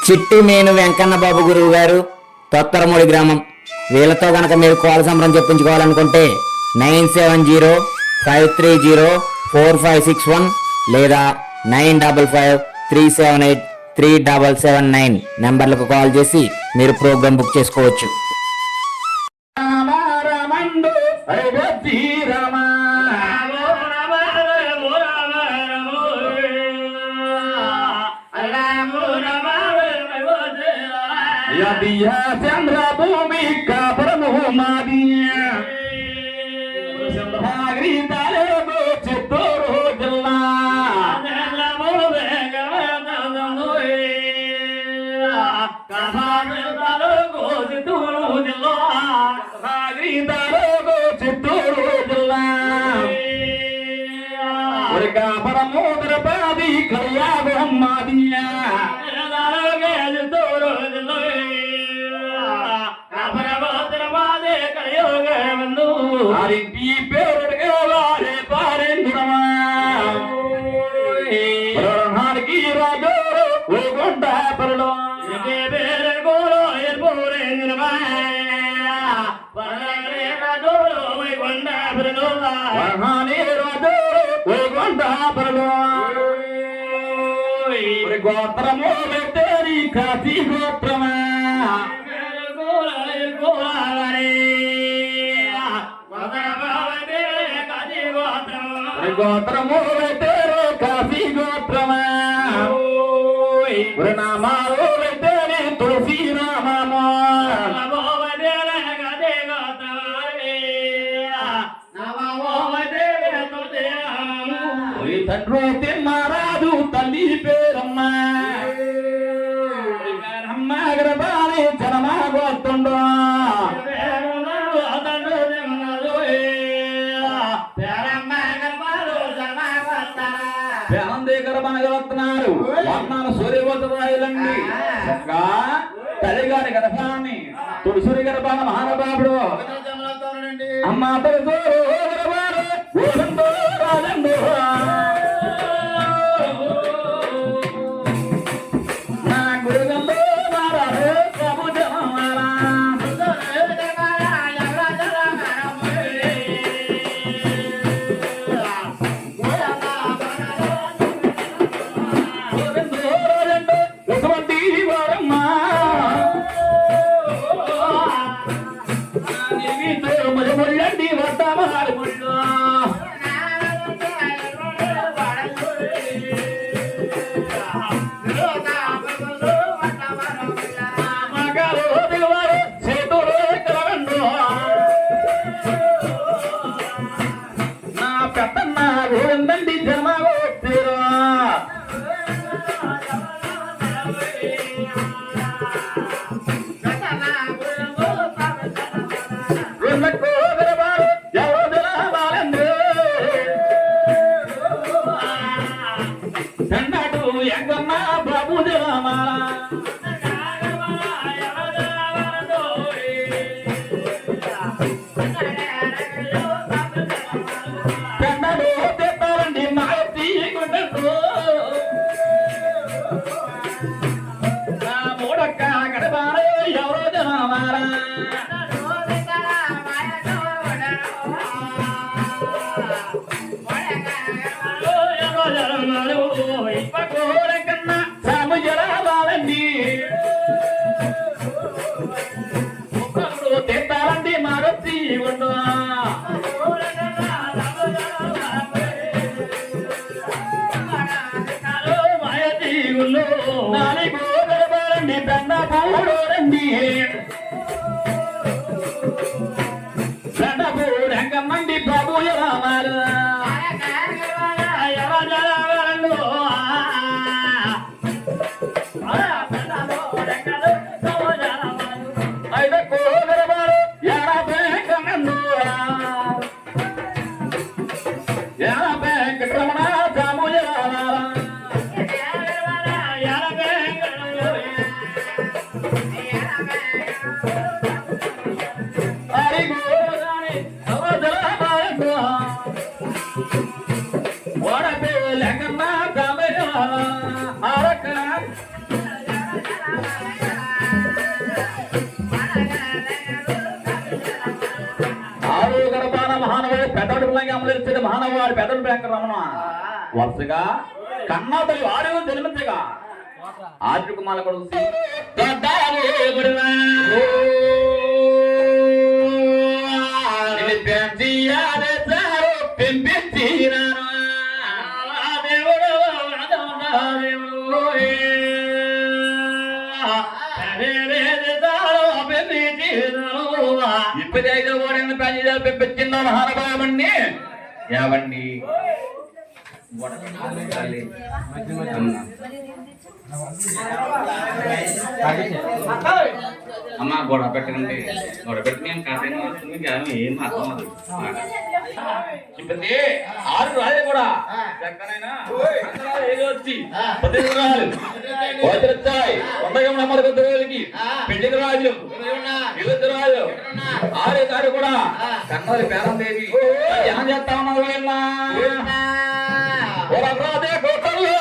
చిట్టి మేను వెంకన్న బాబు గురువు గారు, తొత్తరమూడి గ్రామం. వీళ్ళతో గనక మీరు కోల సంబరం చెప్పించుకోవాలనుకుంటే 9705304561 లేదా 9553783779 నెంబర్లకు కాల్ చేసి మీరు ప్రోగ్రాం బుక్ చేసుకోవచ్చు. చంద్రభూమి కాపురము మాదియా చిత్తూరు జిల్లా చిత్తూరు జిల్లా కాపురము తిరుపతి కళ్యాణం మాదియా గోత్రము తేరి కాశీ గోత్రమా గోత్రము తేరు కాశీ గోత్రమా నామాలు తేరి తులసి రామమా తండ్రి తిమ్మారాజు తల్లి పేరమ్మ గర్భాన్ని జనమా గోత్తుండో గర్భాలు వర్ణాలు సూర్యవోతరాయులండి తల్లిగారి గర్భాన్ని తులసూరి గర్భాల మహానుభావుడు అమ్మ తొలసూరు గర్భాలు రాజండు రంగమ్మండి బాబు రామారు నామలు ఇచ్చేది మానవాడి పెదలు వెంకటరమణ వరుసగా కన్నా తల్లి ఆరు జన్మించగా ఆర్య కుమార కొడుకు ఇప్పుడు ఐదో ఓడిన పని పెంచింద మహానుభావుణ్ణి ఏవండి అమ్మ గొడవ పెట్టండి గొడవ పెట్టి నేను కాసేపు వస్తుంది కానీ ఏం అర్థం ఇప్పుడు ఆరు రాజు కూడా చక్కనైనా ఏదో వచ్చి 18 రాజులు వచ్చాయి 90 రోజులకి పెళ్లికి రాజులు 20 రాజులు ఆరు గారు కూడా కన్నది పేరం దేవి ఏం చేస్తా ఉన్నారు రాదే గోకల్లో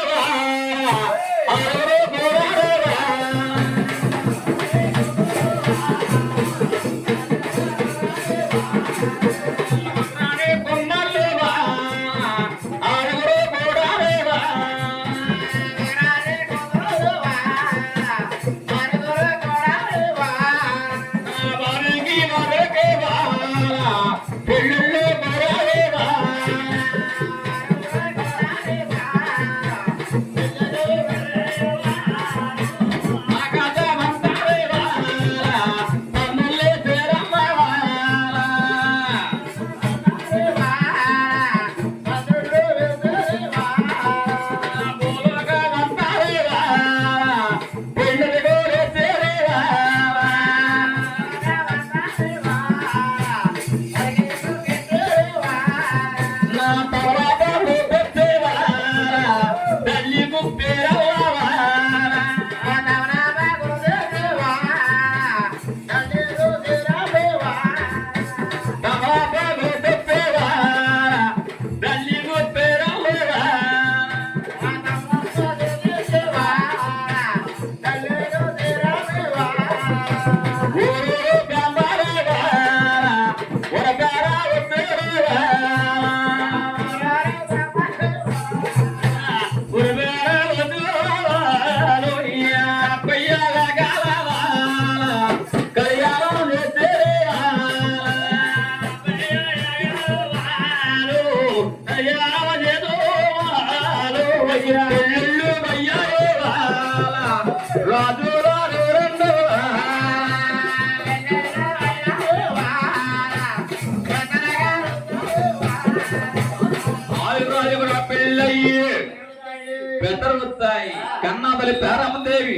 పెద్దలు వచ్చాయి కన్నాపల్లి పేరమ్మదేవి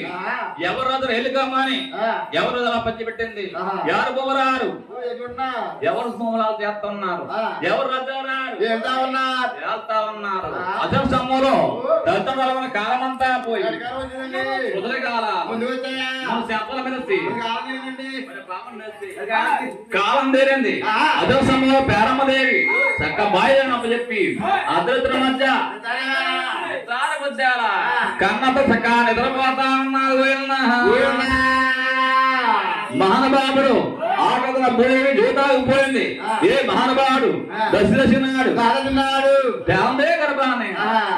ఎవరు రాజు ఎలుకమ్మని ఎవరు అలా పంచి పెట్టింది ఎవరు బొమ్మరారు ఎవరు బొమ్మలాలు చేస్తున్నారు ఎవరు రజారు వెళ్తా ఉన్నారు అదే సమూహంలో దళిత కాలమంతా పోయి ముదలి కాలం మెలిసి కాలం తేరింది అదే సమయంలో పేరమ్మదేవి చక్క బాయి చెప్పి అదృతుల మధ్య కన్నత చక్క నిద్రపోతా ఉన్నారు మహానుభావుడు ఆకదన భూమి జీవితాలకు పోయింది ఏ మహానుభావుడు దశనాడు దేవందే గర్భాన్ని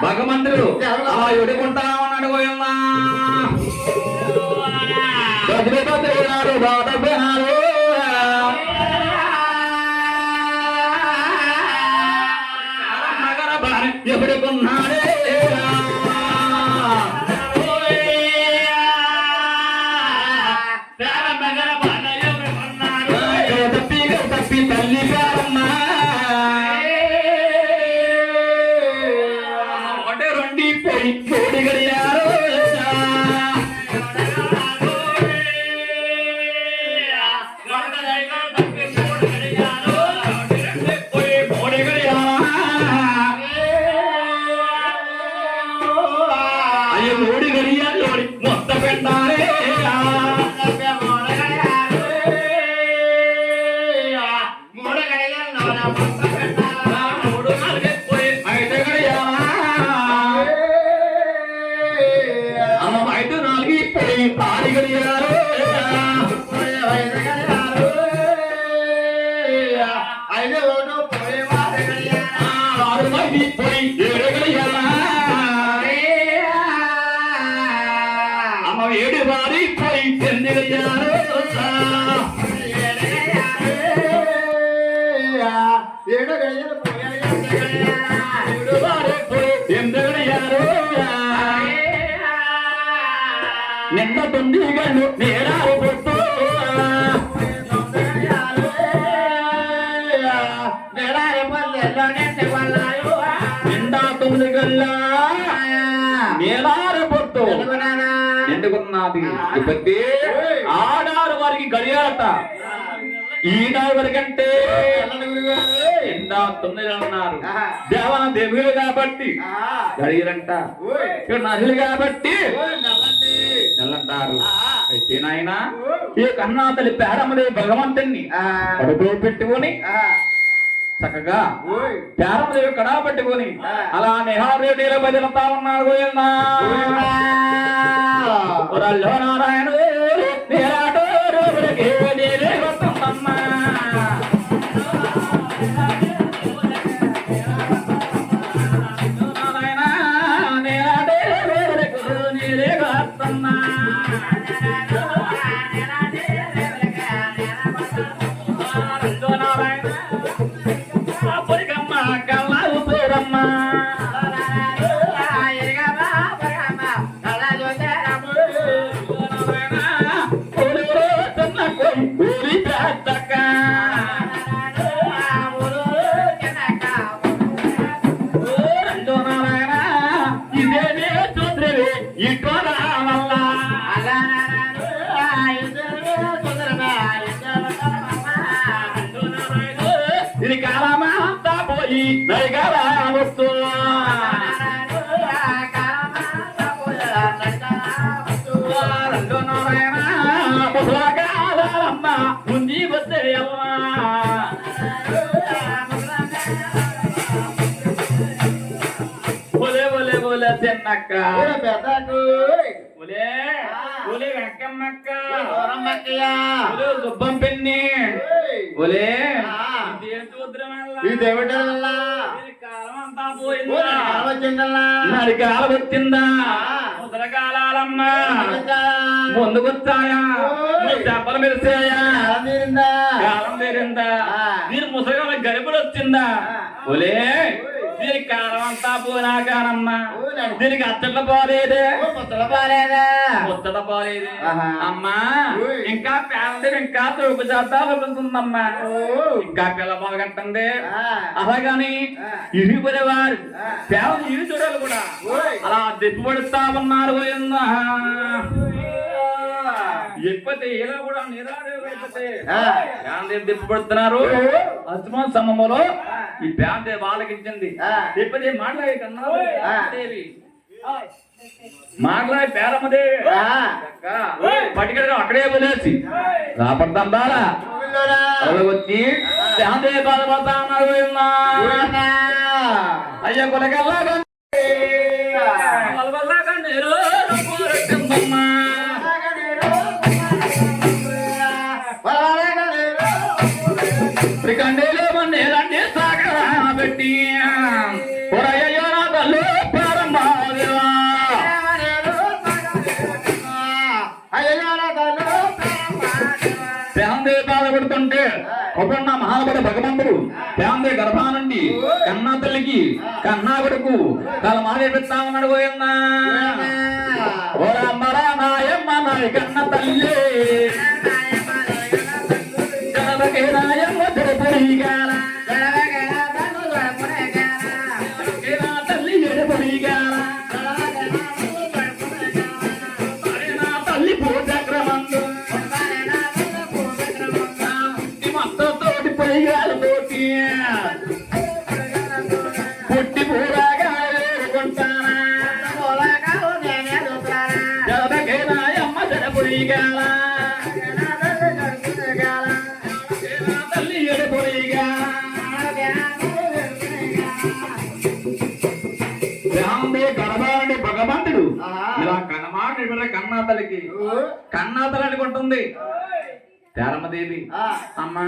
భగవంతుడు అలా ఎడుకుంటా ఉన్నాడు పోయిందా దశరథుడు బాధపోయినాడు నగర భార్య ఎప్పుడుకున్నాడే బారి పోయి ఏడుగయ్యారా అమ్మ ఏడు బారి పోయి ఎందుగయ్యారు ఏడు బారి పోయి ఎందుగయ్యారు నిన్న తొందిగలు నేరాలు పొట్టు నిండా తొమ్మిదిగల్లా నేరాలు పొట్టు ఎందుకున్నది ఇప్పటి ఆడారు వారికి గడియారట ఈనాడు వరకంటే ఎండా తొమ్మిది అన్నారు దేవన దేవుడు కాబట్టి గడియరంట నదులు కాబట్టి నెల్లంటారు అయితే నాయన ఈ కన్నా తల్లి పేరమ్మదే భగవంతుణ్ణి కడుపులో పెట్టుకొని చక్కగా పేరమ్మదేవి కడా పెట్టుకొని అలా నిహారేటీలో బదిలతా ఉన్నారు నారాయణ ఇది కాలమంతా పోయి నైగాల వస్తు ముసలాగాలమ్మ ముందు వస్తే ఒలే ఒలే ఒలే తిన్నక్క ఒలే ఒలే వెంకమ్మక్క సుబ్బం పెన్ని ఒలే కాలమంతా పోయిందా నడికాల వచ్చిందా ముసలకాలమ్మ ముందుకొచ్చాయా చెప్పలు మెరిసాయా కాలం తీరిందా దీని ముసలిగా గరిపుడు వచ్చిందా ఒలే దీనికి కాలం అంతా పోయినా కానమ్మా దీనికి అత్తట్ల పోలేదే ముత్తట పోలేదే అమ్మా ఇంకా పేద ఇంకా తోపు చేద్దామనుకుంటుందమ్మా ఇంకా పిల్ల బాగంటుంది అలాగని ఇరిగిపోయేవారు పేద ఇరు చూడాలి కూడా అలా దిప్పుబడుతా ఉన్నారు ఎప్పటి ఇలా కూడా దిప్పుబడుతున్నారు అస్మాన్ సమయంలో ఈ పేద వాళ్ళకించింది ఎప్పటి మాట్లాడే కన్నా మాట్లాడే పేరమ్మదేవి పట్టుకెళ్ళి అక్కడే వదిలేసి రాపడతాం బాలా వచ్చి శాంతి బాధపడతా ఉన్నారు అయ్యా కొలకల్లాగా కండేలో మండేలన్నీ సాగరా పెట్టి ఒరయ్యో నా తల్లు ప్రారంభాదేవా శాంతి బాధపడుతుంటే ఒకన్న మహాబలి భగవంతుడు శాంతి గర్భానండి కన్నా తల్లికి కన్నా కొడుకు కల మాదేపిస్తా ఉన్నాడు పోయన్నా ఓరమ్మరా నాయమ్మ నాయ కన్న తల్లి నాయమ్మ తిరుపతిగాల తల్లి ఎడుపుడిగాల నా తల్లి పూజక్రమందు మొత్తతోటి పొయ్యాలు తోటి పుట్టి పూరాగా వేడుకుంటానా జలకే నాయమ్మ తిరుపతిగాల గర్భాన్ని భగవంతుడు ఇలా కనమాటి కన్నా తల్లికి కన్నా తల్లి అనుకుంటుంది పేరమ్మదేవి అమ్మా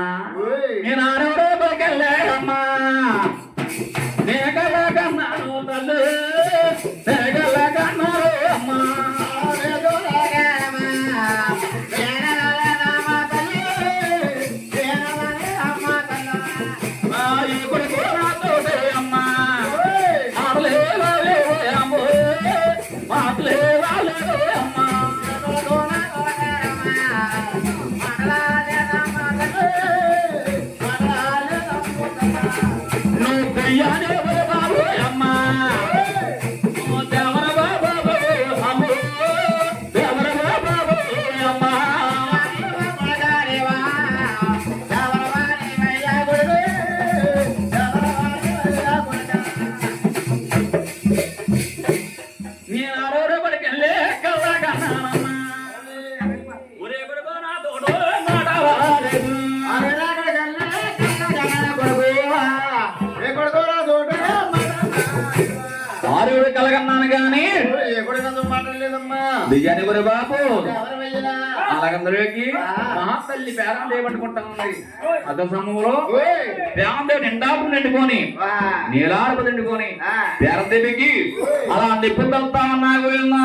నేను ఆడవడోకెళ్ళాడమ్మా నేను గురువు కలగన్నాను గాని మాట్లాడలేదమ్మా బియ్యాన్ని గురి బాబు ఎవరమయ్యనా అలాగందరికి మహాతల్లి పేరం దేవనుకుంటా ఉంది అద సమూహంలో పేరం దేవి నిండాపు నిండుకొని నీలాడపు నిండుకొని పేరం దేవికి అలా నిప్పుతా ఉన్నా గురున్నా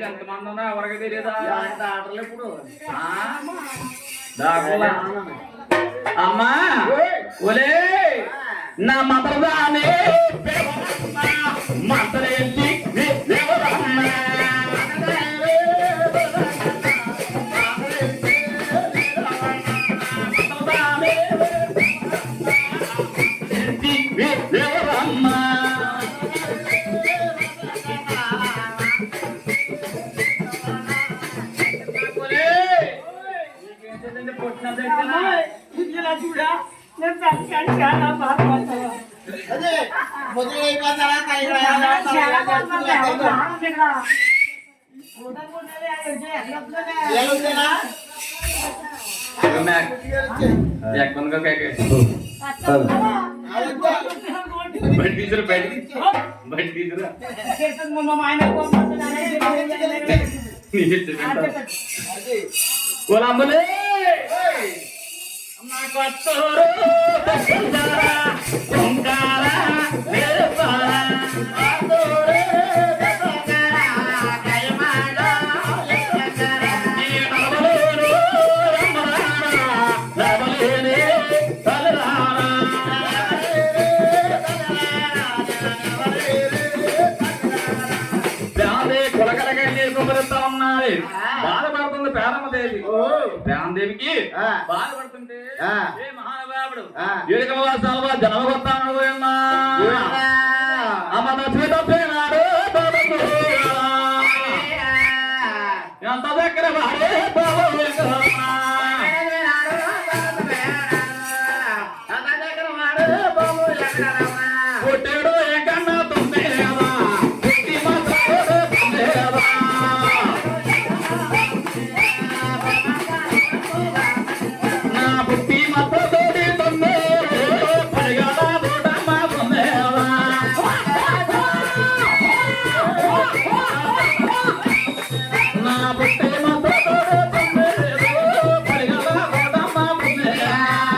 ఎంతమంది ఉన్నా ఎవరికి తెలియదా ఆటలు ఎప్పుడు అమ్మా ఒలే నా మతదానే మతరేంటి చూడా నేను చాలా బాధపడతాను అదే మొదలైపోతారా కొలంబలే బాధపడుతుంది పేరమ్మదేవి పేరమ్మదేవికి బాధపడుతుంటే ఏ మహానుభావుడు జనమగొత్తాను అమ్మ తప్పినాడు ఎంత దగ్గర వాడే పుట్టాడు ఏకన్నా తొమ్మిదేవా పుట్టి మాత్రం తొమ్మిదేవా నా పుట్టి మతోడి తొమ్మే పడిగల బోడమ్మ తొమ్మేవా నా పుట్టి మతోడి తొమ్మే పడిగల బోడమ్మ తొమ్మేవా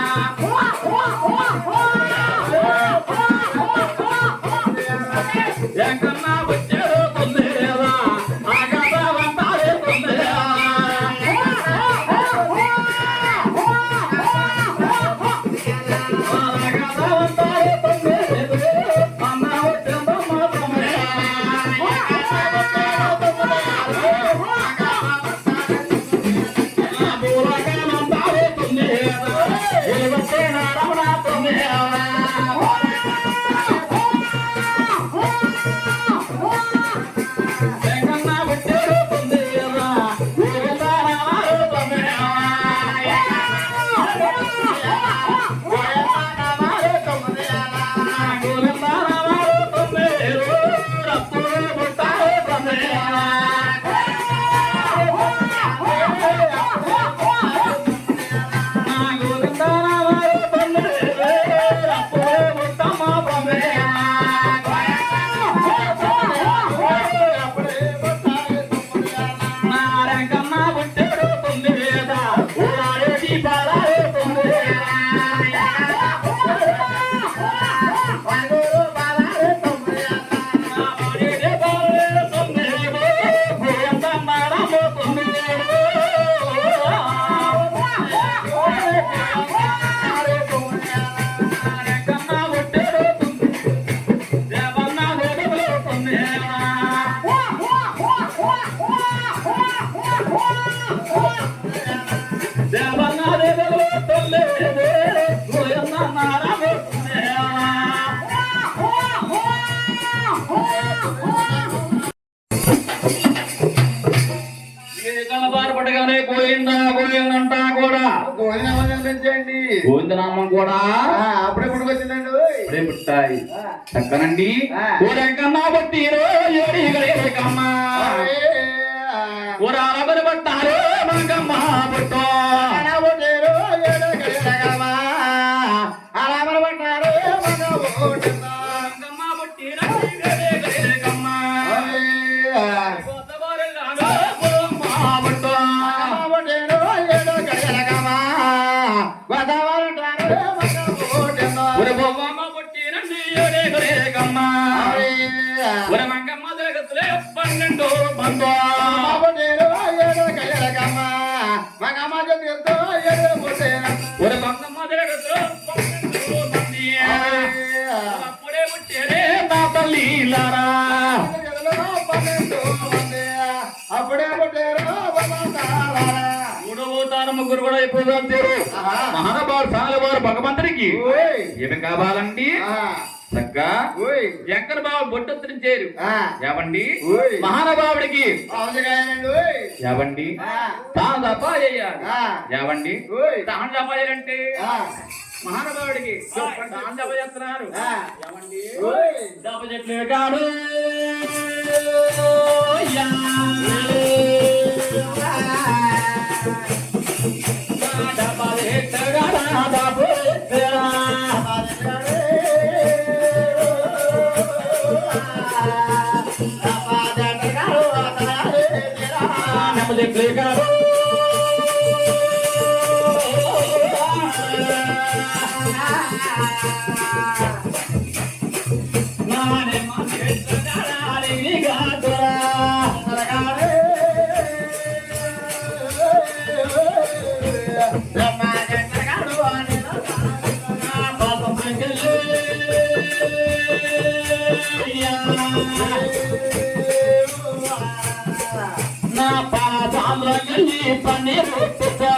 గోవిందా గోవిందంటా కూడా గోవింద పెంచండి గోవిందనామం కూడా అప్పుడే పుట్టుకొచ్చిందండి ఇప్పుడే పుట్టాయి చక్కనండి ఊరెంకన్నా బట్టిరో ఏడిగలేకమ్మా ఊరాలబరి పట్టారో మంగమ్మ పుట్టో మంగమ్మ పుట్టిరో ఏడిగలేకమ్మా అప్పుడే పుట్టారే నా తల్లిలారా అప్పుడే మూడవతారు ముగ్గురు కూడా ఎప్పుడు చదువుతారు మహానుభావుడు సాలవారు భగవంతుడికి ఏమి కావాలండి చక్కగా శంకర బాబు బొట్టొత్తిరించారు ఏమండి మహానుభావుడికి ఏమండి తాను తప్ప చేయాలి ఏమండి తాను తప్ప చేయాలంటే మహానుభావుడికి తాను తప్ప చేస్తున్నారు ఏమండి తప్ప చెట్లు కాడు నా పాదాల పని రూపుతా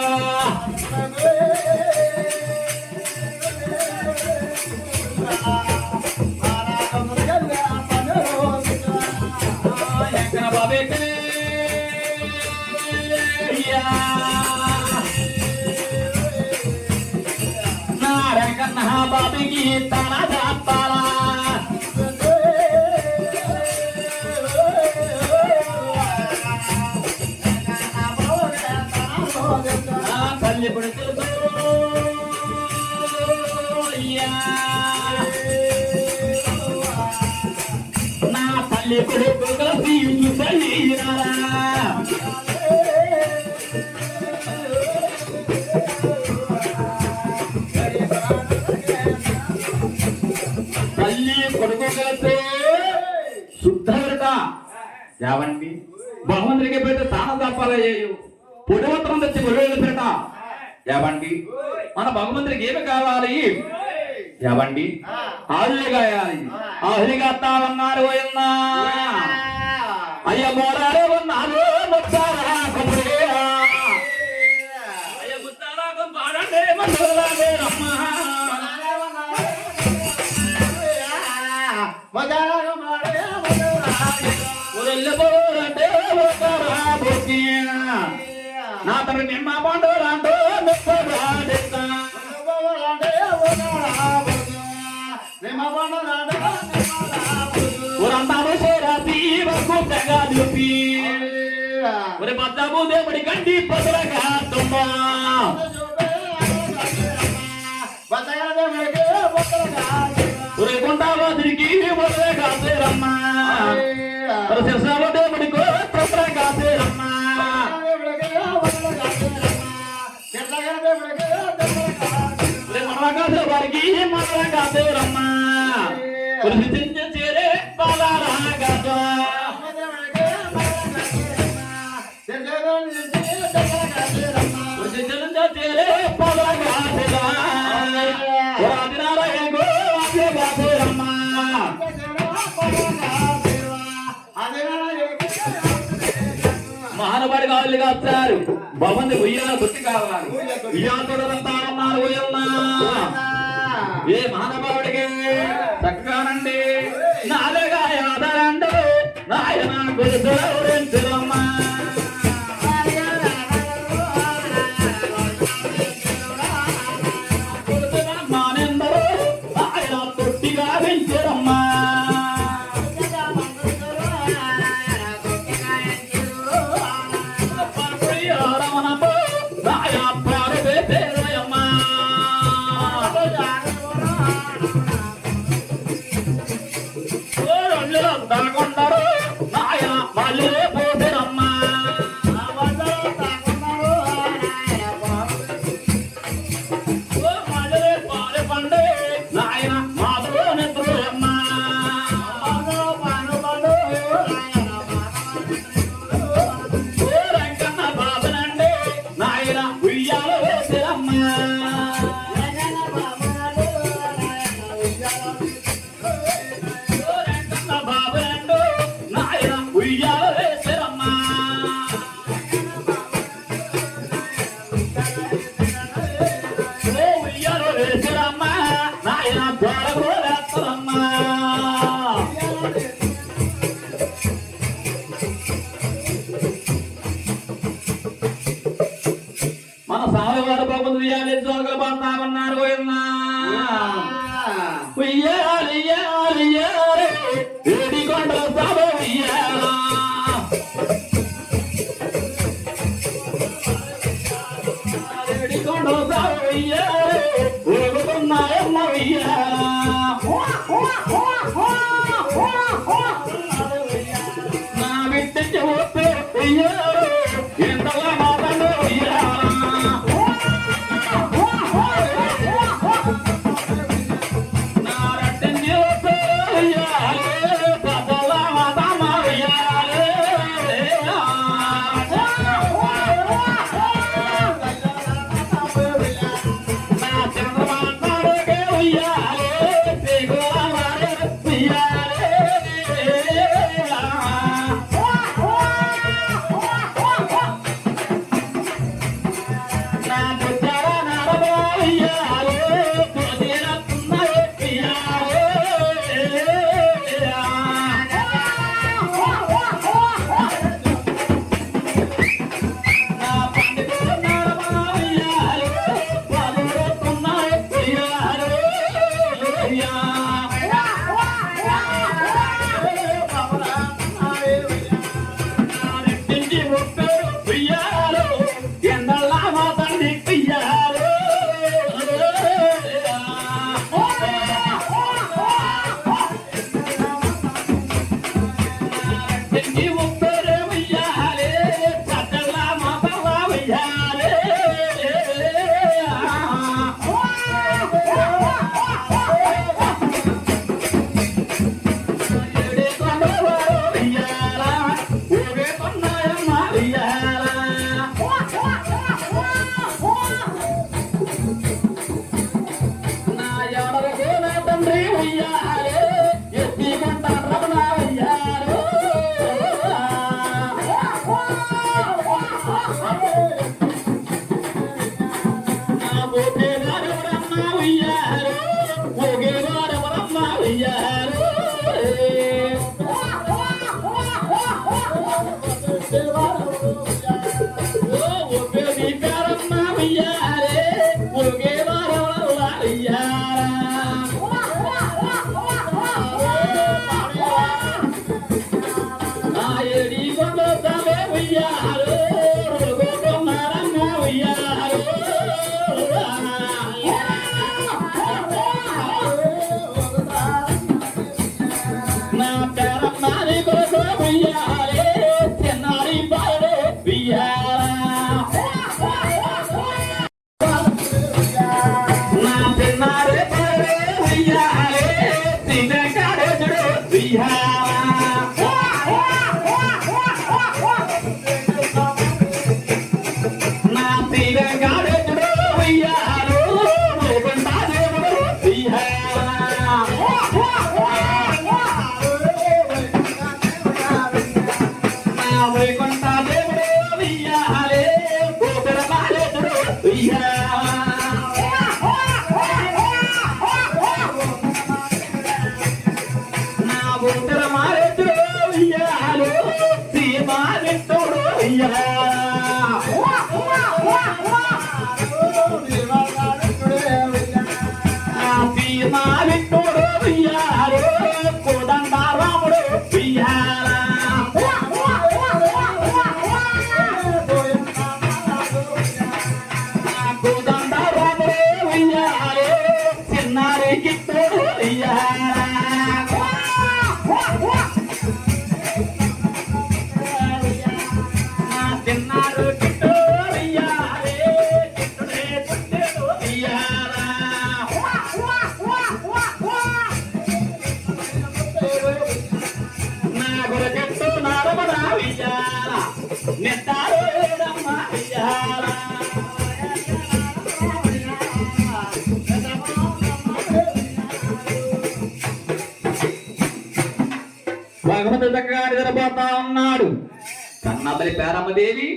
బాబికి తన జాపాలా తల్లి పుడుతు నా తల్లి కొడుకు తల్లిరా తల్లి కొడుకు కలిస్తే శుద్ధత యావండి భగవంతుడికి పెడితే తాను తప్పాల చేయు పుడివత్రం తెచ్చి గొడవలు పెట్ట యావండి మన భగవంతుడికి ఏమి కావాలి యావండి ఆహులి కాయాలి ఆహులి కత్తామన్నారు పోయిందా అయ్య మోరారే ఉన్నారు ముచ్చారా అయ్య ముచ్చారా పాడండి మందులాగే రమ్మా నా తను నిమ్మ పండు రాంటో ఊరంతాను చేరాసి వరకు తెగా చూపి ఒరే బద్దము దేవుడి గండి పదరగా తుమ్మా ఒరే గుంటాలో తిరిగి ఒరే కాసేరమ్మా ఒరే శిరసాలో దేవుడికో తొందర కాసేరమ్మా మనగాసే వారికి మన కాసేరమ్మా ఒరి చేరే పాలరాగా చేరే పాలరాగా మహానుభాడి కావాలి కాస్తారు భవంతి ఉయ్యాల గుర్తి కావాలి ఉయ్యాలంతా ఉన్నారు ఉయ్యల్నా ఏ మహానుభావుడికి చక్కగానండి నాలుగా యాదరండు నాయన గురుతులమ్మా అల్లుడే పోతారమ్మా మల్లెలే పాలే పండే నాయన మాధవ నెత్తురమ్మా రంగన్న బాబనండే నాయన ఉయ్యాల వేసిరమ్మా రంగన్న బాబనండు నాయన ఉయ్యాల వేసిరమ్మా ఉయ్యాల వేసిరమ్మా నాయన ద్వారకు వేస్తారమ్మా మన సామవారి బాబు ఉయ్యాలి జోగలు పడతామన్నారు పోయిందా ఉయ్యాలి ఉయ్యాలి ఉయ్యాలి ఏడికొండల సభ ఉయ్యాలా ఏడికొండల సభ ఉయ్యాలి ఊగుతున్నాయమ్మ ఉయ్యాలా నా బిడ్డ ఊపే ఉయ్యాలి ఎంతలా మాటలు ఉయ్యాలా నారడ్డని ఊపే ఉయ్యాలి పదలా మాటమ్మ ఉయ్యాలి నా చంద్రమాటకే ఉయ్యాలి తెగువారే ఉయ్యాలి నా బుద్ధర నడవ ఉయ్యాలి కుదిరతున్నాయి ఉయ్యాలి నా పండితుల నడవ ఉయ్యాలి కుదిరతున్నాయి ఉయ్యాలి రెడ్డింటి ముప్పు ఉయ్యాలు ఎండలా మా తండ్రి ఉయ్యాలు రెడ్డింటి ముప్పు ఉయ్యాలి పట్టలా మా తల్ల ఉయ్యాలి ఏడే కొండవారు ఉయ్యాల ఊగే కొన్నాయమ్మ ఉయ్యాల నా ఎవరకు నా తండ్రి ఉయ్యాలి ఎత్తి కొంటారు నా ఉయ్యాలు నా ఊగే వారెవరమ్మ ఉయ్యాలు ఊగే వారెవరమ్మ ఉయ్యాలు ఊగే నీ పేరమ్మ ఉయ్యాలి ఊగే వారెవరమ్మ ఉయ్యాల నా ఏడి కొండ సభే ఉయ్యాలు రుగుతున్నారమ్మ ఉయ్యాలు నా పేరమ్మారి కొరకు ఉయ్యాలి చిన్నారి బాలు ఉయ్యాల నా చిన్నారి బాలు ఉయ్యాలి తినకాడేచుడు ఉయ్యాల నా తినకాడేచుడు ఉయ్యాలు ఊగుంటా దేవుడు ఉయ్యాల నా వైకుంఠ దేవుడు ఉయ్యాలి ఊపిర బాలేచుడు ఉయ్యాల నా ఊపిర మారేచుడు భగవంతుడు చక్కగా నిద్రపోతా ఉన్నాడు. కన్నతల్లి పేరమ్మదేవి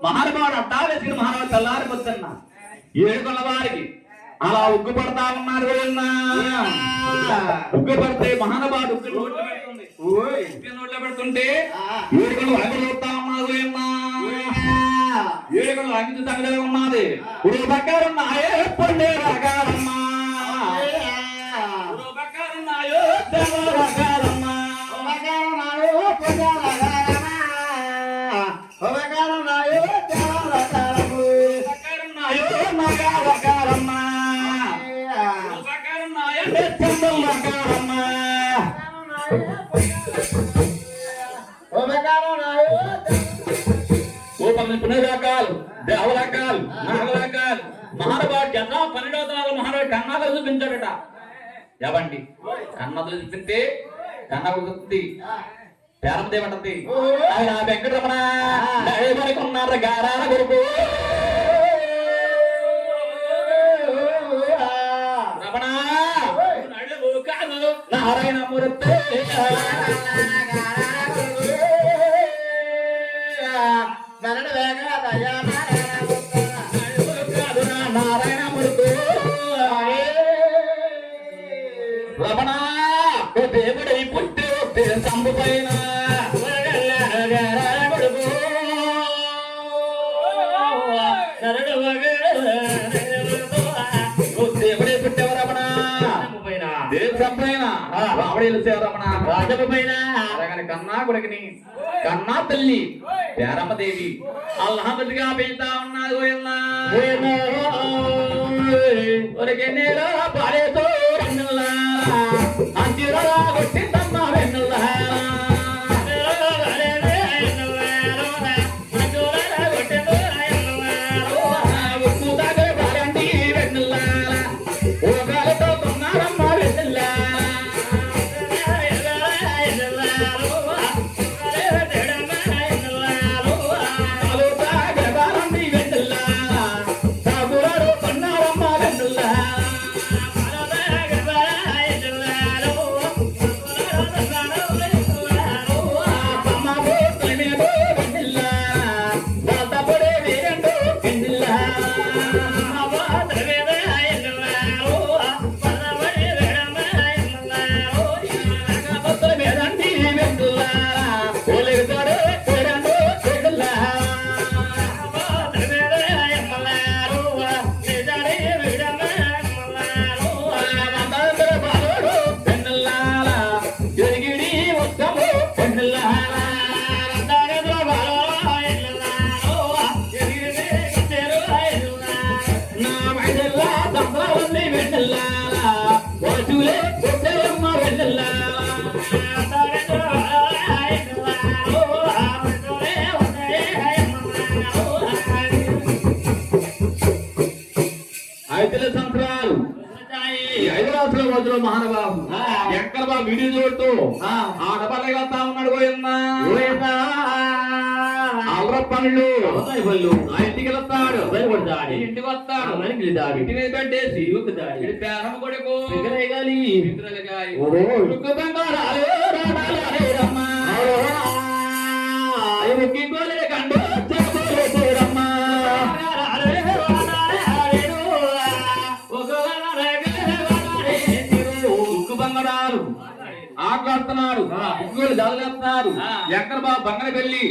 మహానుభావుడు అట్టాలేసిన మహానుభావుడు తెల్లారిపోతున్నా ఏడుకొన్న వారికి అలా ఉగ్గు పడతా ఉన్నాడు. ఉగ్గు పడితే మహానుభావుడు ఉగ్గు నోట్లో పెడుతుంటే ఏడుకొండ అగ్గి చూస్తా ఉన్నాడు. ఏడుకొండ అగ్గి సంగతి ఉన్నది. ఇప్పుడు పక్కరున్నాయే పొండే రకాలమ్మా, పక్కరున్నాయో రకాలమ్మా, పునరకాలు దేవరకాలు నాగరకాలు మహానుభావుడు జన్మ 12వ తరాల మహానుభావుడు కన్నాలు చూపించాడట. ఏవండి కన్నదులు చూపిస్తే కన్నకు గుర్తుంది పేరందేమంటుంది ఆయన వెంకటరమణ ఉన్నారు గారాల గురుపు రమణ నారాయణ మూర్తి నారాయణ మూర్తి రమణ దేవుడై పుట్టి సంబు పైన దేవుడే పుట్టేవ రమణ దేవుడు సంపైన రావడేలు రమణ రాజపు పైన కన్నా కొడుకుని కన్నా తల్లి పేరమ్మదేవి అల్లాహగా పెంచుతా ఉన్నది. ఒరికే నేలో పాడేతో రెండులా అంచురా కొట్టిందమ్మ వెన్నులా మహానుభావు ఎక్కడ బాబు వీడియో చూడుతూ ఆ డబ్బలే వస్తా ఉన్నాడు. పోయిందా అల్ర పనులు ఆ ఇంటికి వెళ్తాడు, ఇంటికి వస్తాడు, ఇంటికి పెట్టేసి పేరమ్మ కొడుకు కండు ఆటలాడుతున్నారు, జాగ్రత్తన్నారు. ఎక్కడ బాబు బంగళ వెళ్ళి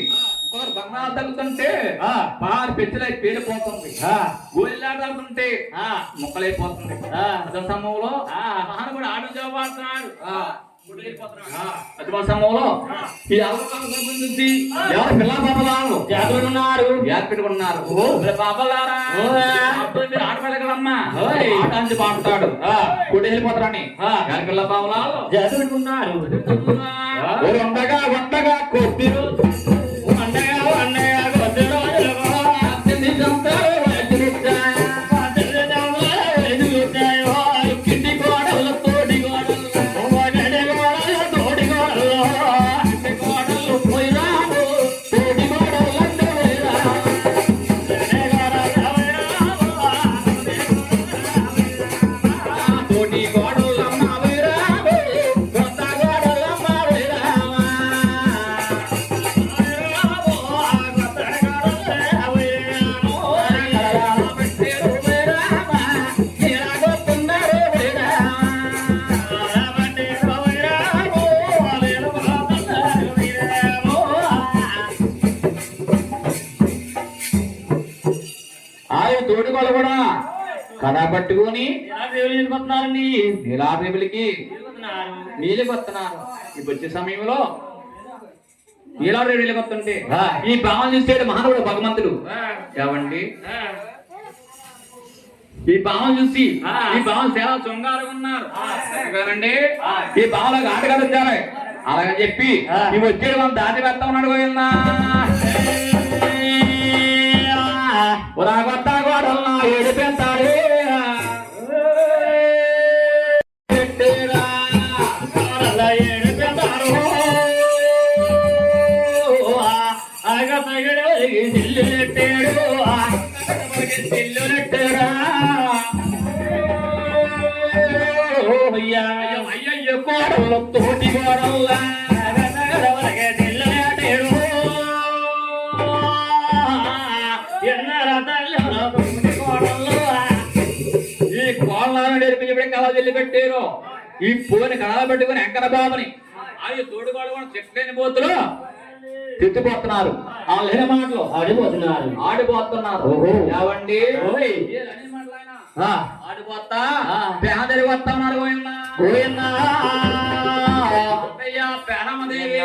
ఇంకొకరు బంగాళాలు తగ్గుతుంటే పాలు పెచ్చిలై పేలిపోతుంది, గోళీలాడుతుంటే ముక్కలైపోతుంది. అదే సమయంలో మహానుభావుడు ఆడు జవాడుతున్నాడు. అదే సమయంలో ఈ నుంచి ఎవరు పిల్ల పాపలాలు జాగ్రత్త ఉన్నారు, జాగ్రత్త పెట్టుకున్నారు. పాపలారా ఆడపిల్లకమ్మా ఆటాంచి పాడుతాడు, కొట్టి వెళ్ళిపోతారని పిల్ల పాపలాలు జాగ్రత్త పెట్టుకున్నారు. వండగా వండగా కొట్టిరు వండగా వండగా కొట్టిరు కథ పట్టుకుని ఎలా దేవుడు వెళ్ళిపోతున్నారండి నీలా రేపులకి వెళ్ళిపోతున్నారు నీళ్ళకి వస్తున్నారు ఇప్పుడు వచ్చే సమయంలో నీలా రేపులకి వస్తుంటే ఈ భావం చూసాడు మహానుడు భగవంతుడు ఏమండి ఈ భావం చూసి ఈ భావం చాలా చొంగారు ఉన్నారు కదండి ఈ భావంలో ఆటగాడు వచ్చారు అలాగని చెప్పి ఇవి వచ్చేది మనం దాటి పెడతా ఉన్నాడు పోయిందా కొత్త గోడల్లా ఏడు పెంతాడే అయ్యయ్య కోడలు తోటి గోడల్లా ఈ కోళ్ళను నేర్పించబడి కళ చెల్లి పెట్టారు ఈ పూని కళ పెట్టుకుని ఎంకర బాబుని అది తోడుగోడు కూడా చెట్లేని పోతులు తిట్టిపోతున్నారు ఆ లేని మాటలు ఆడిపోతున్నారు ఏవండి ఆడిపోతా పేదరి వస్తున్నారు గోవిందా అయ్యా పేనమదేవి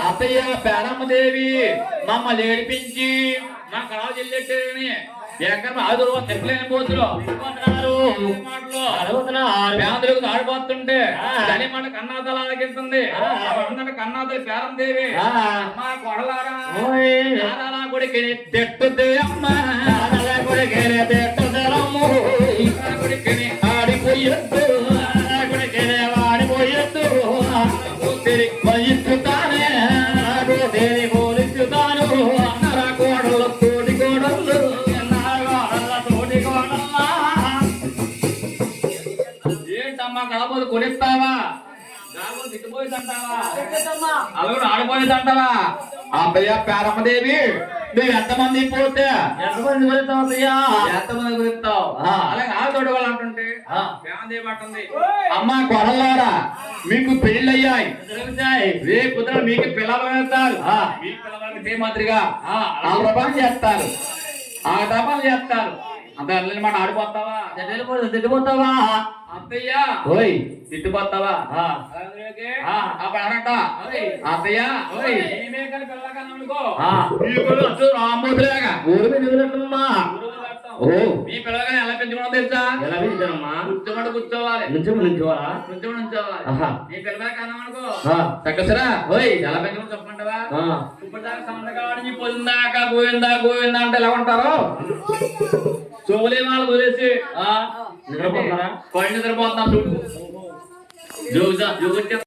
అత్తయ్య పేరమ్మదేవి మమ్మల్ని ఏడిపించి మా కళ చెల్లెట్టని ఎక్కడ ఆదురు తెప్పలేని పోతులు పేదలకు ఆడిపోతుంటే చలి మన కన్నాతలు ఆలకిస్తుంది కన్నాతలు పేరందేవి మా కొడలారా కొడుకి తెట్టుదే అమ్మ కొడుకి కొడుకుని ఆడిపోయొద్దు కొడుకి ఆడిపోయొద్దు వహిస్తుతానే పోలిస్తుతాను అన్నర కోడలు తోటి కోడలు తోటి కోడల్లా ఏంటమ్మా కలబోదు కొనిస్తావా తిట్టిపోయిందంటావా అలా ఆడిపోయిందంటావా అబ్బయ్యా పేరమ్మదేవి నువ్వు ఎంతమంది పోతే ఎంతమంది గురిస్తావు అలాగే ఆడతోటి వాళ్ళు అంటుంటే పేరమ్మదేవి అంటుంది అమ్మా కొడలారా మీకు పెళ్ళయ్యాయి రేపు కుదర మీకు పిల్లలు వేస్తారు మీ పిల్లలకి ఇదే మాదిరిగా ఆ రూపాయలు చేస్తారు ఆ డబ్బాలు చేస్తారు అంత మాట ఆడిపోతావా తిట్టిపోతావా అత్తయ్య తిట్టిపోతావా అప్పుడు అనట అత్తయ్య రామోతులేగా మీ పిల్లగానే ఎలా పెంచుకున్నా తెలుసా ఎలా పెంచానమ్మా కూర్చోమంటే కూర్చోవాలి నుంచోవాలి మీ పిల్లగా కన్నామనుకో చక్కసరా ఎలా పెంచుకుని చెప్పమంటావా ఇప్పుడు దాకా సంతకాడిని పొందాక గోవిందా గోవిందా అంటే ఎలా ఉంటారు చెవులే వాళ్ళు వదిలేసి నిద్రపోతున్నారా నిద్రపోతున్నారు చూడు జోగు